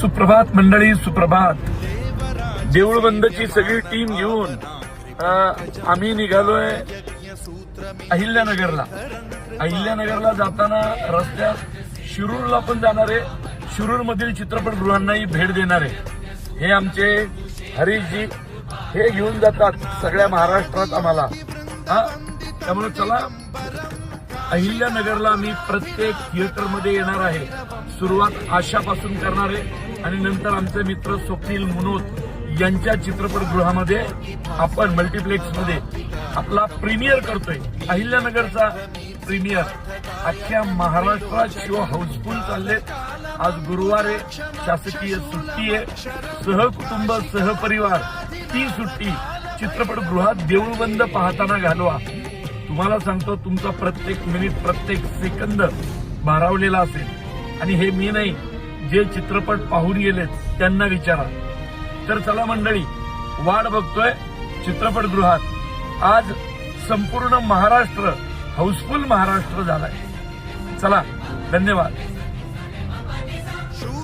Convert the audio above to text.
सुप्रभात मंडळी, सुप्रभात. देऊळबंदची सगळी टीम घेऊन आम्ही निघालोय अहिल्यानगरला. अहिल्यानगरला जाताना रस्त्यात शिरूरला पण जाणार आहे. शिरूर मधील चित्रपटगृहांनाही भेट देणार आहे. हे आमचे हरीशजी हे घेऊन जातात सगळ्या महाराष्ट्रात आम्हाला. त्यामुळे चला, अहिल्यानगरला आम्ही प्रत्येक थिएटरमध्ये येणार आहे. सुरुवात आशापासून करणार आहे आणि नंतर आमचे मित्र स्वप्नील मुनोत यांच्या चित्रपटगृहामध्ये आपण मल्टिप्लेक्समध्ये आपला प्रीमियर करतोय. अहिल्यानगरचा प्रीमियर अख्ख्या महाराष्ट्रात शो हाऊसफुल चालले. आज गुरुवार आहे, शासकीय सुट्टी आहे. सहकुटुंब सहपरिवार ती सुट्टी चित्रपटगृहात देऊळबंद पाहताना घालवा. तुम्हाला सांगतो, तुमचा प्रत्येक मिनिट प्रत्येक सेकंद भारावलेला असेल. आणि हे मी नाही, जे चित्रपट पाहून गेलेत त्यांना विचारा. तर चला मंडळी, वाट बघतोय चित्रपटगृहात. आज संपूर्ण महाराष्ट्र हाऊसफुल महाराष्ट्र झालाय. चला, धन्यवाद.